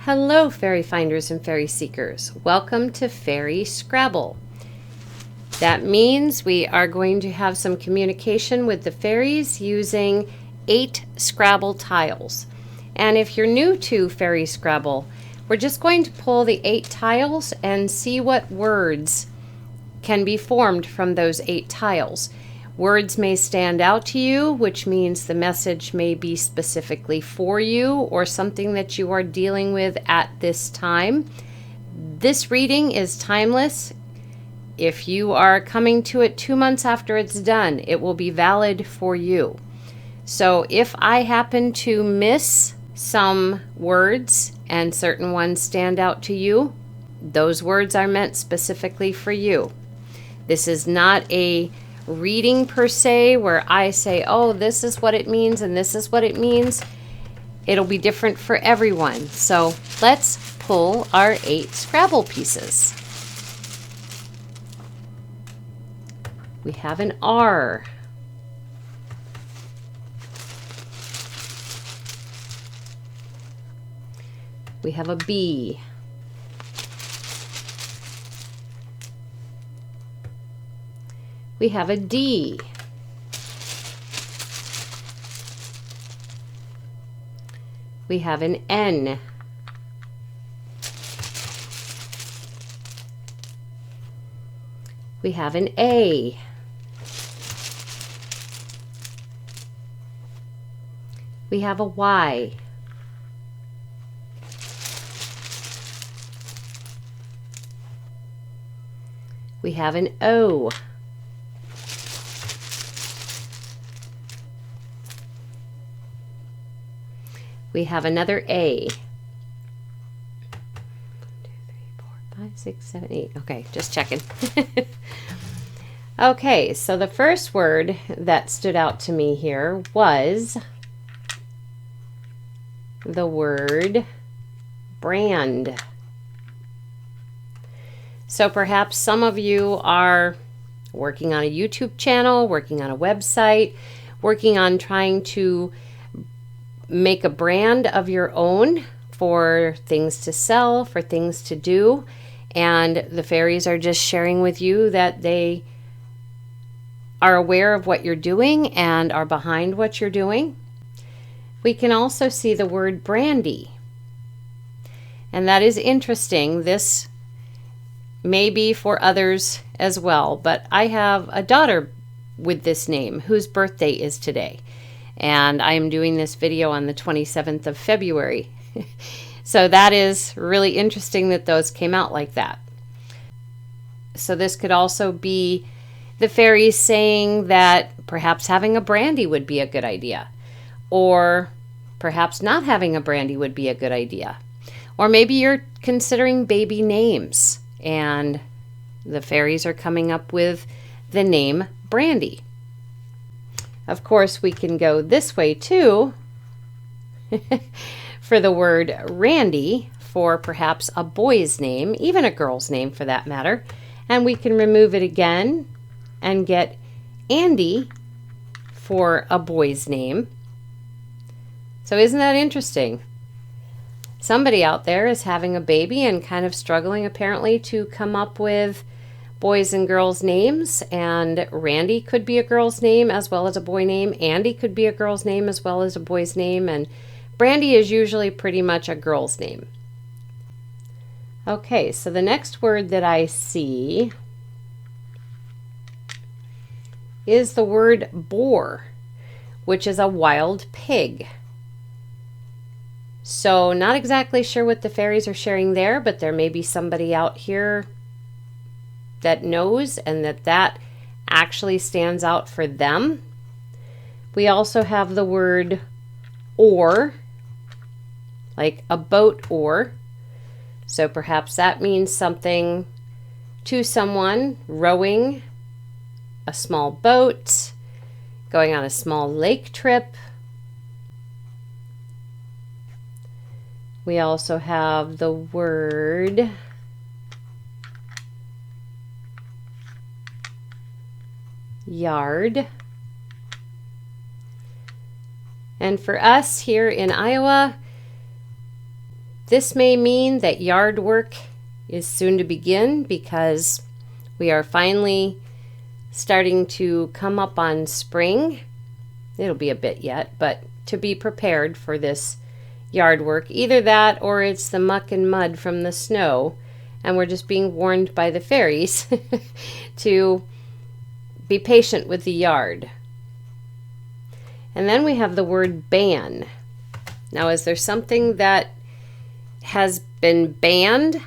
Hello, fairy finders and fairy seekers. Welcome to Faerie Scrabble. That means we are going to have some communication with the fairies using 8 Scrabble tiles. And if you're new to Faerie Scrabble, we're just going to pull the 8 tiles and see what words can be formed from those 8 tiles. Words may stand out to you, which means the message may be specifically for you or something that you are dealing with at this time. This reading is timeless. If you are coming to it 2 months after it's done, it will be valid for you. So if I happen to miss some words and certain ones stand out to you, those words are meant specifically for you. This is not a reading per se where I say, oh, this is what it means and this is what it means. It'll be different for everyone. So let's pull our 8 Scrabble pieces. We have an R. We have a B. We have a D. We have an N. We have an A. We have a Y. We have an O. We have another A. 1, 2, 3, 4, 5, 6, 7, 8. Okay, just checking. Okay, so the first word that stood out to me here was the word brand. So perhaps some of you are working on a YouTube channel, working on a website, working on trying to make a brand of your own for things to sell, for things to do. And the fairies are just sharing with you that they are aware of what you're doing and are behind what you're doing. We can also see the word brandy. And that is interesting. This may be for others as well, but I have a daughter with this name whose birthday is today. And I am doing this video on the 27th of February. So that is really interesting that those came out like that. So this could also be the fairies saying that perhaps having a brandy would be a good idea. Or perhaps not having a brandy would be a good idea. Or maybe you're considering baby names and the fairies are coming up with the name Brandy. Of course, we can go this way too for the word Randy for perhaps a boy's name, even a girl's name for that matter. And we can remove it again and get Andy for a boy's name. So isn't that interesting? Somebody out there is having a baby and kind of struggling apparently to come up with boys and girls names, and Randy could be a girl's name as well as a boy name. Andy could be a girl's name as well as a boy's name, and Brandy is usually pretty much a girl's name. Okay, so the next word that I see is the word boar, which is a wild pig. So not exactly sure what the fairies are sharing there, but there may be somebody out here that knows and that actually stands out for them. We also have the word oar, like a boat oar. So perhaps that means something to someone rowing a small boat, going on a small lake trip. We also have the word yard. And for us here in Iowa, This may mean that yard work is soon to begin because we are finally starting to come up on spring. It'll be a bit yet, but to be prepared for this yard work. Either that or it's the muck and mud from the snow, and we're just being warned by the fairies to be patient with the yard. And then we have the word ban. Now, is there something that has been banned?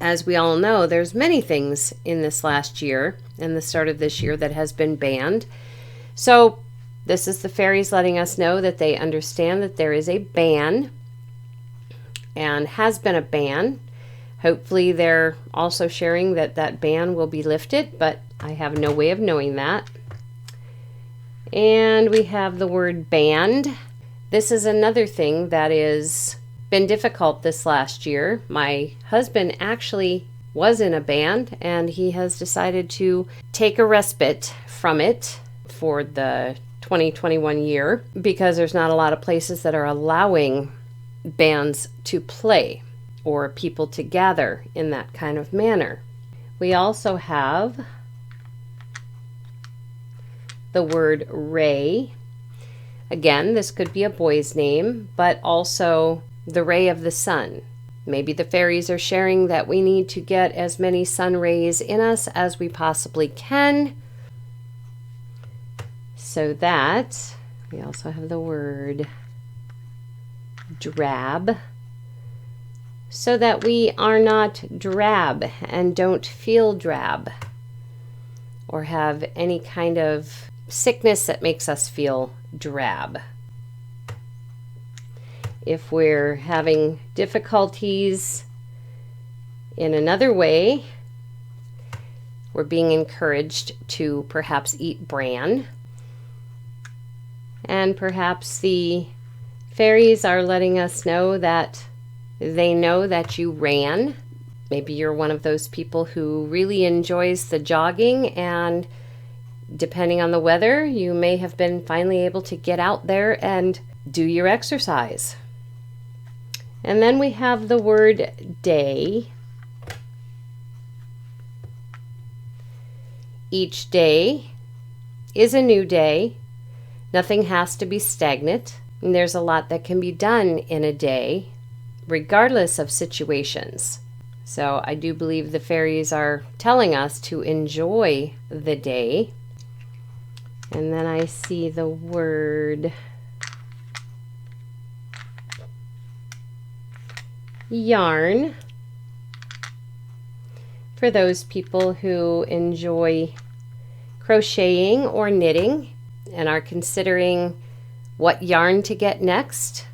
As we all know, there's many things in this last year and the start of this year that has been banned. So this is the fairies letting us know that they understand that there is a ban and has been a ban. Hopefully they're also sharing that that ban will be lifted, but I have no way of knowing that. And we have the word band. This is another thing that is been difficult this last year. My husband actually was in a band, and he has decided to take a respite from it for the 2021 year because there's not a lot of places that are allowing bands to play or people to gather in that kind of manner. We also have the word ray. Again, this could be a boy's name, but also the ray of the sun. Maybe the fairies are sharing that we need to get as many sun rays in us as we possibly can. So that, we also have the word drab, so that we are not drab and don't feel drab or have any kind of sickness that makes us feel drab. If we're having difficulties in another way, we're being encouraged to perhaps eat bran. And perhaps the fairies are letting us know that they know that you ran. Maybe you're one of those people who really enjoys the jogging, and depending on the weather, you may have been finally able to get out there and do your exercise. And then we have the word day. Each day is a new day. Nothing has to be stagnant. And there's a lot that can be done in a day, regardless of situations. So I do believe the fairies are telling us to enjoy the day. And then I see the word yarn for those people who enjoy crocheting or knitting and are considering what yarn to get next.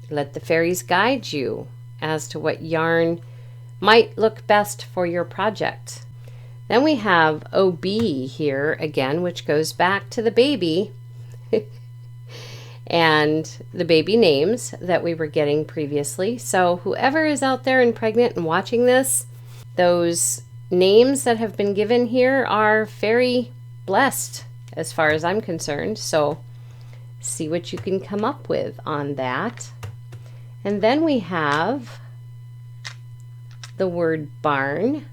Let the fairies guide you as to what yarn might look best for your project. Then we have OB here again, which goes back to the baby and the baby names that we were getting previously. So whoever is out there and pregnant and watching this, those names that have been given here are fairy blessed as far as I'm concerned. So see what you can come up with on that. And then we have the word barn.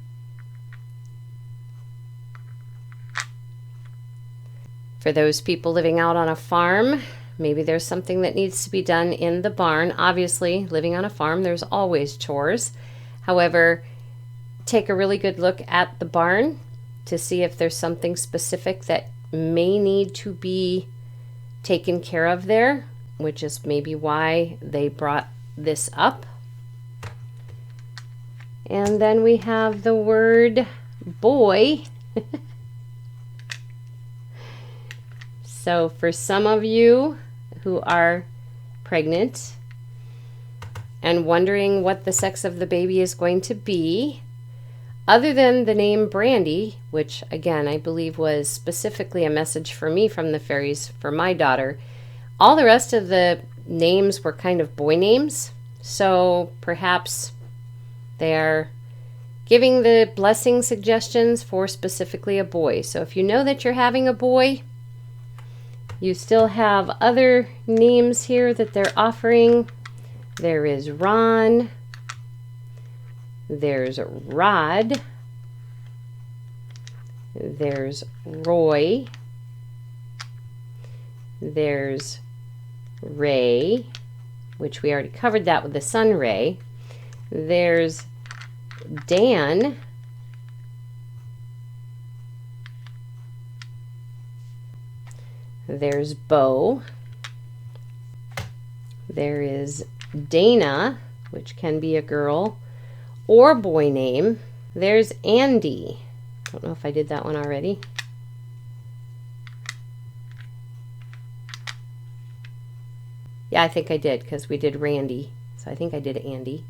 For those people living out on a farm, maybe there's something that needs to be done in the barn. Obviously, living on a farm, there's always chores. However, take a really good look at the barn to see if there's something specific that may need to be taken care of there, which is maybe why they brought this up. And then we have the word boy. So for some of you who are pregnant and wondering what the sex of the baby is going to be, other than the name Brandy, which again I believe was specifically a message for me from the fairies for my daughter, all the rest of the names were kind of boy names. So perhaps they're giving the blessing suggestions for specifically a boy. So if you know that you're having a boy, you still have other names here that they're offering There is Ron. There's Rod. There's Roy. There's Ray, which we already covered that with the sun ray. There's Dan. There's Bo. There is Dana, which can be a girl or boy name. There's Andy. I don't know if I did that one already. Yeah, I think I did because we did Randy. So I think I did Andy.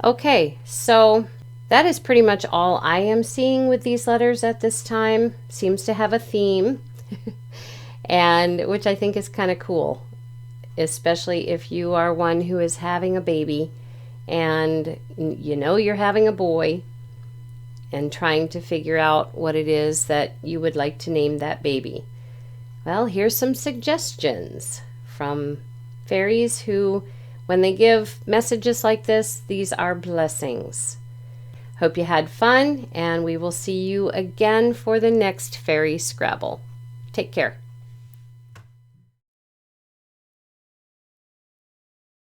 Okay, so that is pretty much all I am seeing with these letters at this time. Seems to have a theme, and which I think is kind of cool, especially if you are one who is having a baby and you know you're having a boy and trying to figure out what it is that you would like to name that baby. Well, here's some suggestions from fairies who, when they give messages like this, these are blessings. Hope you had fun, and we will see you again for the next Faerie Scrabble. Take care.